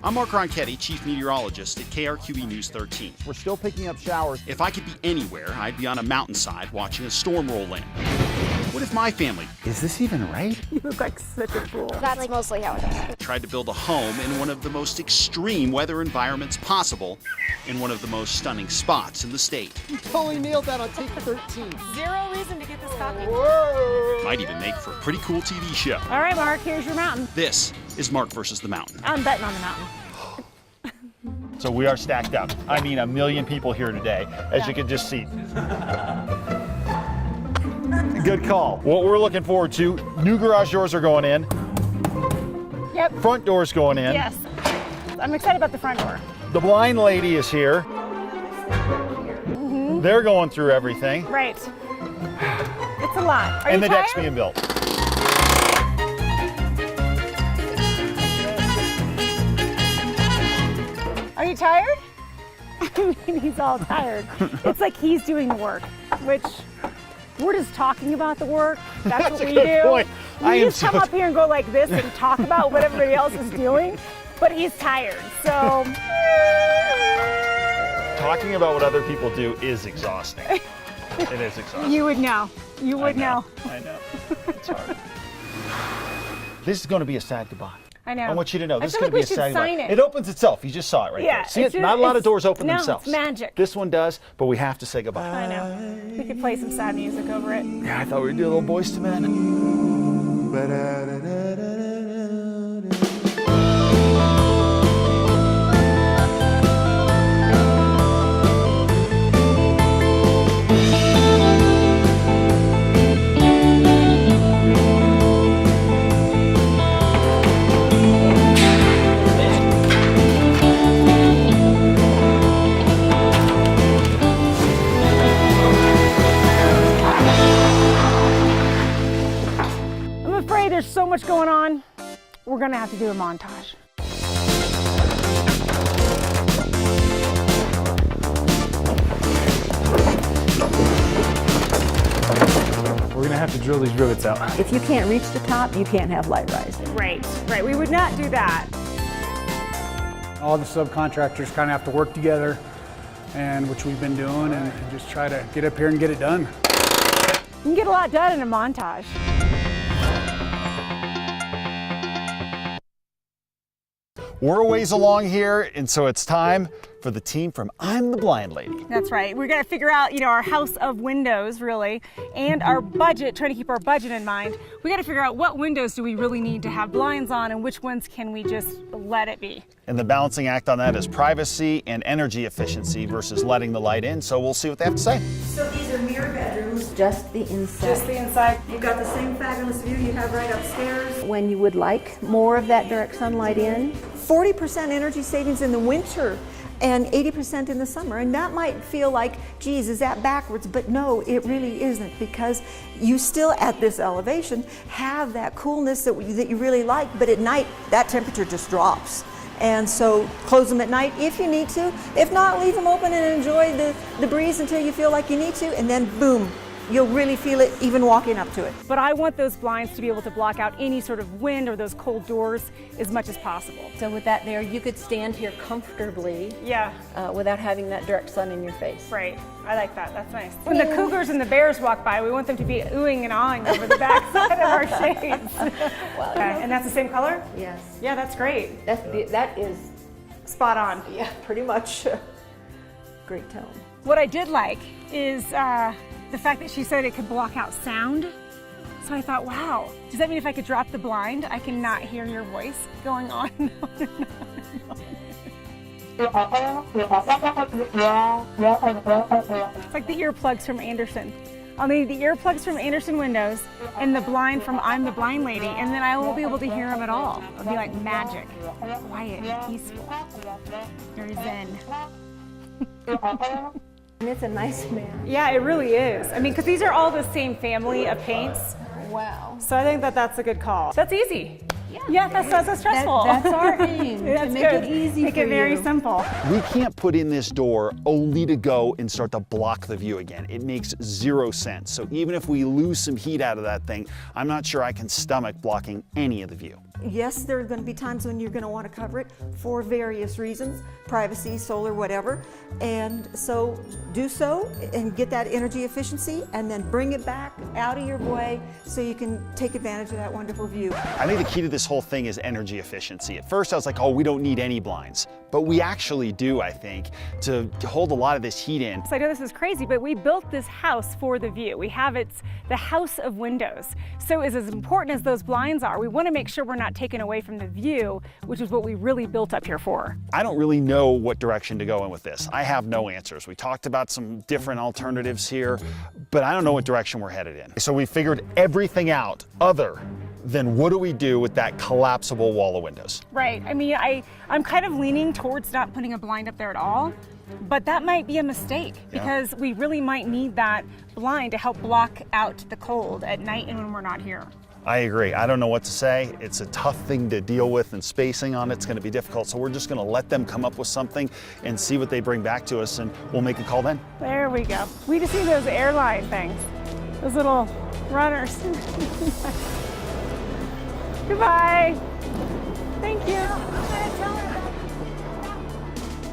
I'm Mark Ronchetti, Chief Meteorologist at KRQE News 13. We're still picking up showers. If I could be anywhere, I'd be on a mountainside watching a storm roll in. What if my family Is this even right? You look like such a fool. That's mostly how it is. tried to build a home in one of the most extreme weather environments possible in one of the most stunning spots in the state? You totally nailed that on take 13. Zero reason to get this coffee. Might even make for a pretty cool TV show. All right, Mark, here's your mountain. This is Mark versus the Mountain. I'm betting on the mountain. So we are stacked up. I mean, 1 million people here today, as you can just see. Good call. What we're looking forward to, new garage doors are going in, Yep. front doors going in. Yes. I'm excited about the front door. The blind lady is here. They're going through everything. Right. It's a lot. Are And you the deck's tired? being built. Are you tired? I mean, he's all tired. It's like he's doing the work, which we're just talking about the work. That's what a we good do. point. I We am just come so- up here and go like this and talk about what everybody else is doing, but he's tired. So Talking about what other people do is exhausting. It is exhausting. you would know. You would know. I know. It's hard. This is going to be a sad goodbye. I know. I want you to know I this is feel going like to be we a should sad sign goodbye. it. It opens itself. You just saw it right Yeah, there. See it's it? just- Not a lot of it's- doors open no, themselves. it's magic. This one does, but we have to say goodbye. I know. We could play some sad music over it. Yeah, I thought we would do a little Boys to Men. I'm afraid there's so much going on. We're gonna have to do a montage. We're gonna have to drill these rivets out. If you can't reach the top, you can't have light rising. Right, right. We would not do that. All the subcontractors kind of have to work together, and which we've been doing, and just try to get up here and get it done. You can get a lot done in a montage. We're a ways along here, and so it's time for the team from I'm the Blind Lady. That's right. We're gonna figure out, our house of windows, really, and our budget, trying to keep our budget in mind. We gotta figure out what windows do we really need to have blinds on and which ones can we just let it be. And the balancing act on that is privacy and energy efficiency versus letting the light in, so we'll see what they have to say. So these are mirror bedrooms, just the inside. Just the inside. You've got the same fabulous view you have right upstairs. When you would like more of that direct sunlight in. 40% energy savings in the winter and 80% in the summer. And that might feel like, geez, is that backwards? But no, it really isn't, because you still at this elevation have that coolness that you really like, but at night that temperature just drops. And so close them at night if you need to. If not, leave them open and enjoy the breeze until you feel like you need to, and then boom, you'll really feel it even walking up to it. But I want those blinds to be able to block out any sort of wind or those cold doors as much as possible. So with that there, you could stand here comfortably Yeah, without having that direct sun in your face. right. I like that. That's nice. When the cougars and the bears walk by, we want them to be oohing and awing over the backside of our shades. Okay, and that's the same color? Yes. Yeah, that's great. That is, Spot on. yeah, pretty much great tone. What I did like is the fact that she said it could block out sound. So I thought, wow, does that mean if I could drop the blind, I can not hear your voice going on and on and on and on? It's like the earplugs from Anderson. I'll need the earplugs from Anderson Windows and the blind from I'm the Blind Lady, and then I won't be able to hear them at all. It'll be like magic. Quiet, peaceful, very zen. And it's a nice man. Yeah, it really is. I mean, because these are all the same family of paints. Wow. So I think that that's a good call. That's easy. Yeah, that's stressful. That's our aim, to make it easy Make for it very you. simple. We can't put in this door only to go and start to block the view again. It makes zero sense. So even if we lose some heat out of that thing, I'm not sure I can stomach blocking any of the view. Yes, there are going to be times when you're going to want to cover it for various reasons, privacy, solar, whatever. And so do so and get that energy efficiency and then bring it back out of your way so you can take advantage of that wonderful view. I think the key to this whole thing is energy efficiency. At first I was like, oh, we don't need any blinds. But we actually do, I think, to hold a lot of this heat in. So I know this is crazy, but we built this house for the view. We have the house of windows. So as important as those blinds are, we want to make sure we're not taken away from the view, which is what we really built up here for. I don't really know what direction to go in with this. I have no answers. We talked about some different alternatives here, but I don't know what direction we're headed in. So we figured everything out other than what do we do with that collapsible wall of windows? Right. I mean, I'm kind of leaning towards not putting a blind up there at all, but that might be a mistake because we really might need that blind to help block out the cold at night and when we're not here. I agree. I don't know what to say. It's a tough thing to deal with, and spacing on it's going to be difficult. So we're just going to let them come up with something and see what they bring back to us, and we'll make a call then. There we go. We just need those airline things, those little runners. Goodbye. Thank you.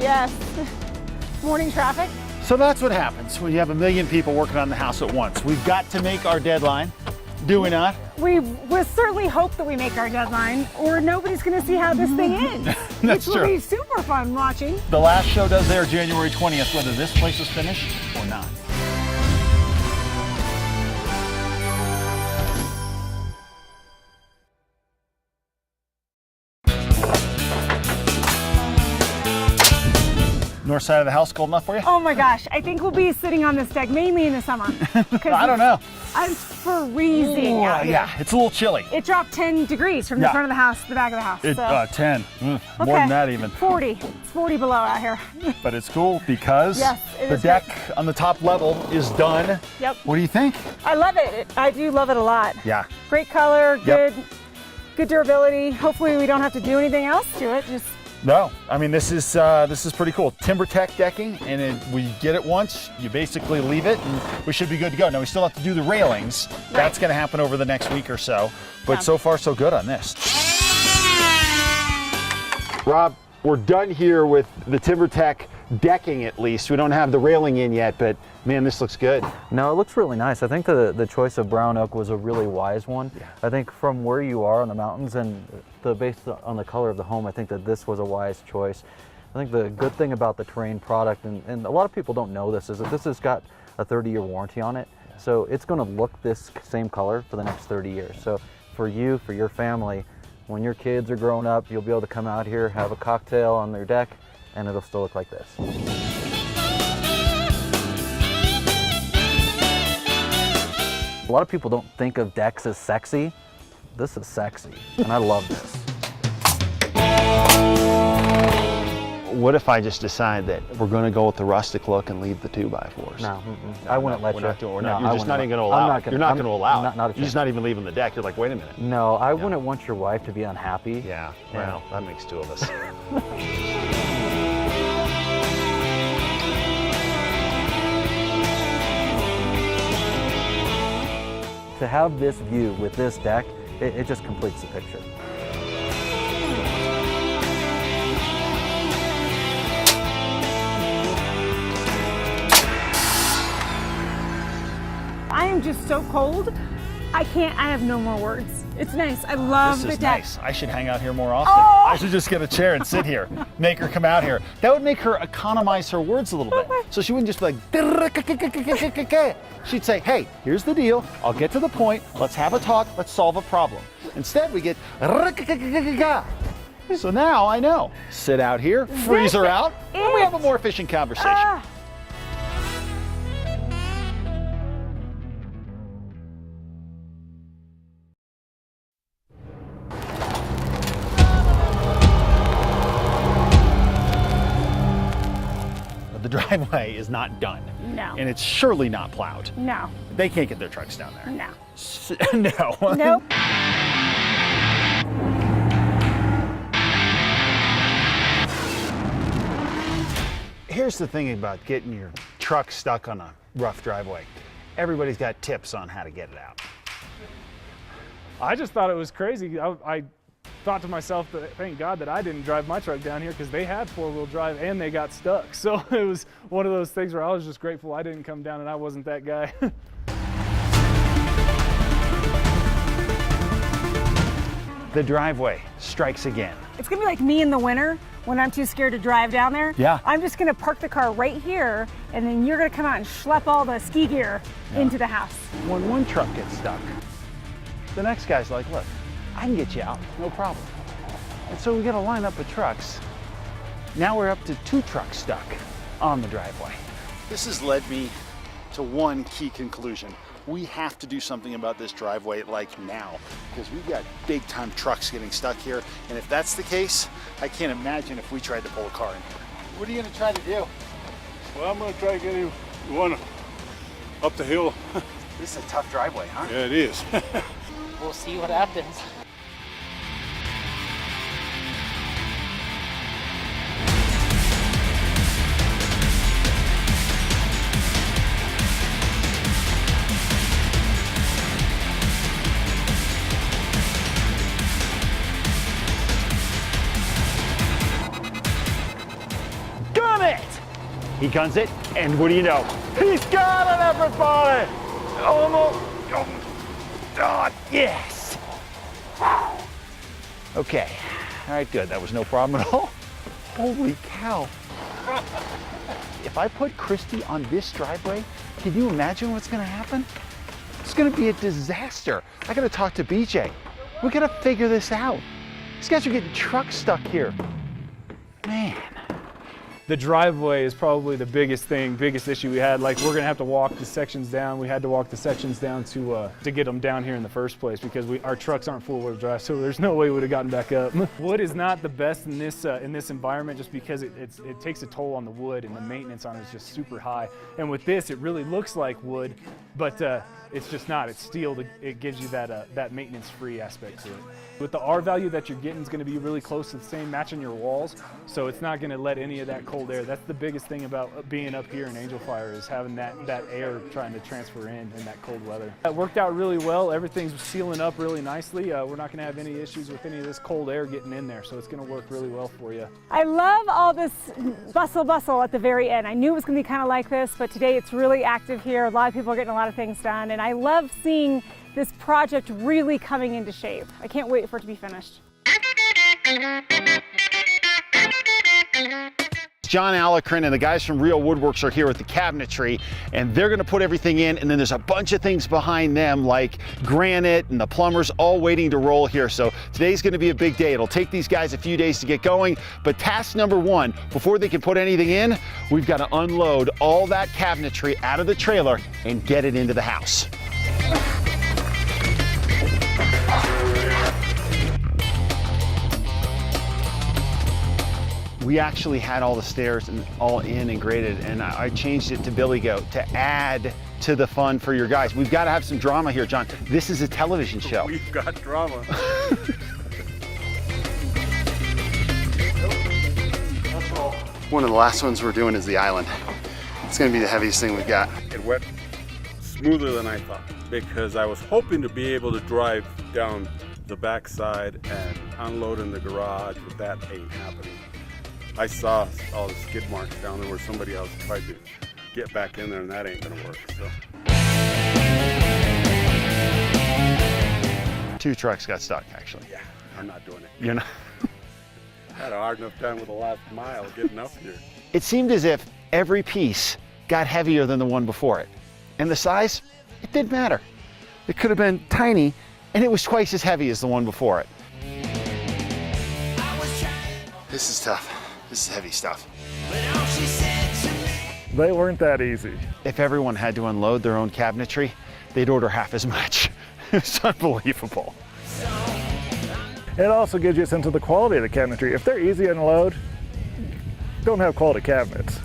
Yes. Morning traffic. So that's what happens when you have a million people working on the house at once. We've got to make our deadline, do we not? We will certainly hope that we make our deadline, or nobody's going to see how this thing ends. That's which will true. be super fun watching. The last show does air January 20th, whether this place is finished or not. North side of the house cold enough for you? Oh my gosh, I think we'll be sitting on this deck mainly in the summer. I don't know. I'm freezing out here. Yeah, it's a little chilly. It dropped 10 degrees from the Yeah. front of the house to the back of the house. so. 10. More Okay. than that even. 40. It's 40 below out here. But it's cool because Yes, it the is deck on the top level is done. Yep. What do you think? I love it. I do love it a lot. Yeah. Great color, Yep. good durability. Hopefully we don't have to do anything else to it. Just No, I mean this is pretty cool. TimberTech decking, and we get it once, you basically leave it, and we should be good to go. Now we still have to do the railings. That's going to happen over the next week or so, but Yeah. so far so good on this. Rob, we're done here with the TimberTech decking at least. We don't have the railing in yet, but man, this looks good. No, it looks really nice. I think the choice of brown oak was a really wise one. Yeah. I think from where you are on the mountains and based on the color of the home, I think that this was a wise choice. I think the good thing about the Terrain product, and a lot of people don't know this, is that this has got a 30-year warranty on it. So it's going to look this same color for the next 30 years. So for you, for your family, when your kids are grown up, you'll be able to come out here, have a cocktail on their deck, and it'll still look like this. A lot of people don't think of decks as sexy. This is sexy, and I love this. What if I just decide that we're going to go with the rustic look and leave the 2x4s? No, I wouldn't let we're you. Not doing, we're No, not, I you're just wouldn't not let- even going to I'm allow not it. gonna- You're not I'm- going to allow not- it. not a You're just chance. not even leaving the deck. You're like, wait a minute. No, I wouldn't want your wife to be unhappy. Yeah, well, that makes two of us. To have this view with this deck, it just completes the picture. I am just so cold. I have no more words. It's nice. I love This the is deck. nice. I should hang out here more often. Oh! I should just get a chair and sit here. Make her come out here. That would make her economize her words a little bit. So she wouldn't just be like, she'd say, hey, here's the deal. I'll get to the point. Let's have a talk. Let's solve a problem. Instead, we get, so now I know. Sit out here, freeze her out, and we have a more efficient conversation. Ah. The driveway is not done. No. And it's surely not plowed. No. They can't get their trucks down there. No. No. Nope. Here's the thing about getting your truck stuck on a rough driveway. Everybody's got tips on how to get it out. I just thought it was crazy. I thought to myself that thank God that I didn't drive my truck down here because they had four-wheel drive and they got stuck. So it was one of those things where I was just grateful I didn't come down and I wasn't that guy. The driveway strikes again. It's gonna be like me in the winter when I'm too scared to drive down there. Yeah. I'm just gonna park the car right here, and then you're gonna come out and schlep all the ski gear into the house. When one truck gets stuck, the next guy's like, look, I can get you out, no problem. And so we got a lineup of trucks. Now we're up to 2 trucks stuck on the driveway. This has led me to one key conclusion. We have to do something about this driveway like now, because we've got big time trucks getting stuck here. And if that's the case, I can't imagine if we tried to pull a car in here. What are you gonna try to do? Well, I'm gonna try to get him one up the hill. This is a tough driveway, huh? Yeah, it is. We'll see what happens. Gun it! He guns it, and what do you know? He's got it, everybody! Almost. Oh, yes! Okay. All right, good. That was no problem at all. Holy cow. If I put Christy on this driveway, can you imagine what's gonna happen? It's gonna be a disaster. I gotta talk to BJ. We gotta figure this out. These guys are getting trucks stuck here. Man. The driveway is probably the biggest issue we had. Like, we're gonna have to walk the sections down. We had to walk the sections down to get them down here in the first place because our trucks aren't four-wheel drive, so there's no way we would have gotten back up. Wood is not the best in this environment just because it takes a toll on the wood and the maintenance on it is just super high. And with this, it really looks like wood, but it's just not. It's steel. It gives you that maintenance-free aspect to it. With the R value that you're getting is going to be really close to the same, matching your walls, so it's not going to let any of that cold air. That's the biggest thing about being up here in Angel Fire is having that air trying to transfer in that cold weather. It worked out really well. Everything's sealing up really nicely. We're not going to have any issues with any of this cold air getting in there, so it's going to work really well for you. I love all this bustle at the very end. I knew it was gonna be kind of like this, but today it's really active here. A lot of people are getting a lot of things done, and I love seeing this project really coming into shape. I can't wait for it to be finished. John Alacrin and the guys from Real Woodworks are here with the cabinetry, and they're gonna put everything in, and then there's a bunch of things behind them like granite and the plumbers all waiting to roll here. So today's gonna be a big day. It'll take these guys a few days to get going, but task number 1, before they can put anything in, we've gotta unload all that cabinetry out of the trailer and get it into the house. We actually had all the stairs all in and graded, and I changed it to Billy Goat to add to the fun for your guys. We've got to have some drama here, John. This is a television show. We've got drama. One of the last ones we're doing is the island. It's gonna be the heaviest thing we've got. It went smoother than I thought because I was hoping to be able to drive down the backside and unload in the garage, but that ain't happening. I saw all the skid marks down there where somebody else tried to get back in there, and that ain't gonna work. So 2 trucks got stuck, actually. yeah, I'm not doing it. You're not. I had a hard enough time with the last mile getting up here. It seemed as if every piece got heavier than the one before it. And the size, it didn't matter. It could have been tiny, and it was twice as heavy as the one before it. This is tough. This is heavy stuff. They weren't that easy. If everyone had to unload their own cabinetry, they'd order half as much. It's unbelievable. It also gives you a sense of the quality of the cabinetry. If they're easy to unload, don't have quality cabinets.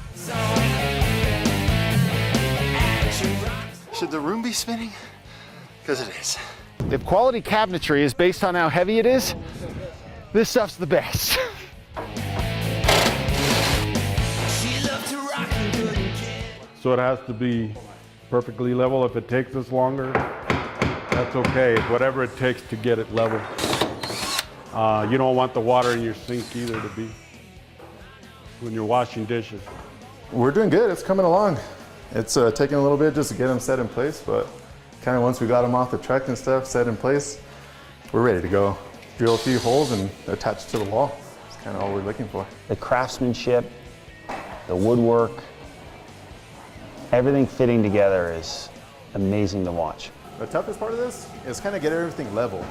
Should the room be spinning? Because it is. If quality cabinetry is based on how heavy it is, this stuff's the best. So it has to be perfectly level. If it takes us longer, that's okay. Whatever it takes to get it level. You don't want the water in your sink either to be when you're washing dishes. We're doing good. It's coming along. It's taking a little bit just to get them set in place, but kind of once we got them off the truck and stuff set in place, we're ready to go. Drill a few holes and attach it to the wall. That's kind of all we're looking for. The craftsmanship, the woodwork, everything fitting together is amazing to watch. The toughest part of this is kind of get everything level.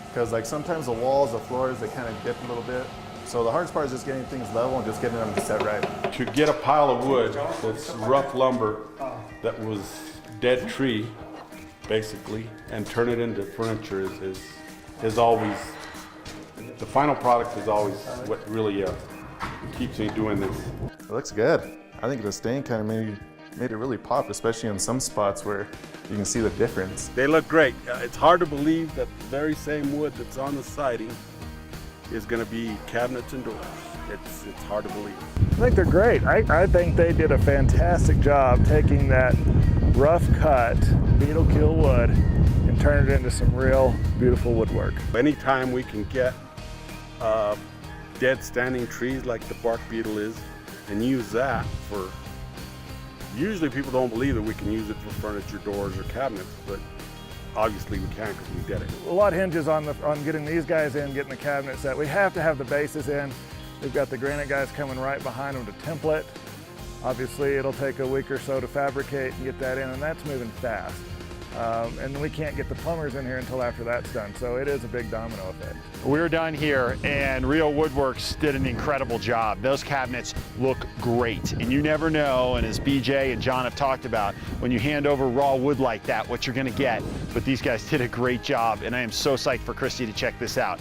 Because like sometimes the walls, the floors, they kind of dip a little bit. So the hardest part is just getting things level and just getting them set right. To get a pile of wood that's rough lumber that was dead tree, basically, and turn it into furniture is always, the final product is always what really keeps me doing this. It looks good. I think the stain kind of made it really pop, especially in some spots where you can see the difference. They look great. It's hard to believe that the very same wood that's on the siding is going to be cabinets and doors. It's hard to believe. I think they're great. I think they did a fantastic job taking that rough cut beetle kill wood and turn it into some real beautiful woodwork. Anytime we can get dead standing trees like the bark beetle is and use that for, usually people don't believe that we can use it for furniture, doors, or cabinets, but obviously we can because we did it. A lot hinges on getting these guys in, getting the cabinet set. We have to have the bases in. We've got the granite guys coming right behind them to template. Obviously it'll take a week or so to fabricate and get that in, and that's moving fast. And we can't get the plumbers in here until after that's done, so it is a big domino effect. We're done here, and Rio Woodworks did an incredible job. Those cabinets look great, and you never know, and as BJ and John have talked about, when you hand over raw wood like that, what you're gonna get. But these guys did a great job, and I am so psyched for Christy to check this out.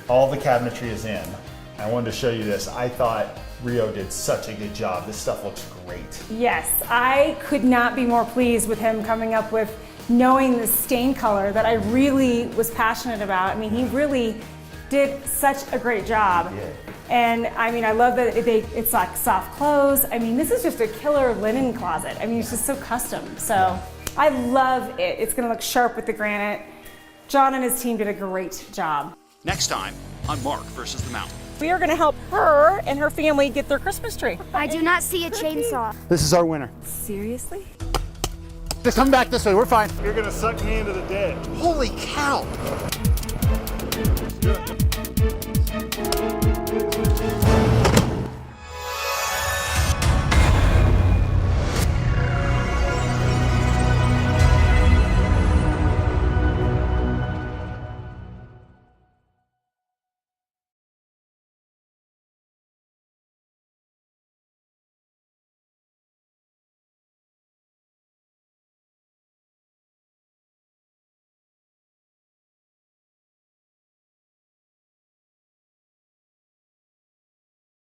All the cabinetry is in. I wanted to show you this. I thought Rio did such a good job. This stuff looks great. Yes, I could not be more pleased with him coming up with knowing the stain color that I really was passionate about. I mean, he really did such a great job. Yeah. And I mean, I love that it's like soft clothes. I mean, this is just a killer linen closet. I mean, it's just so custom. So I love it. It's gonna look sharp with the granite. John and his team did a great job. Next time on Mark versus the Mountain. We are gonna help her and her family get their Christmas tree. I do not see a chainsaw. This is our winner. Seriously? Just come back this way, we're fine. You're gonna suck me into the ditch. Holy cow! Good.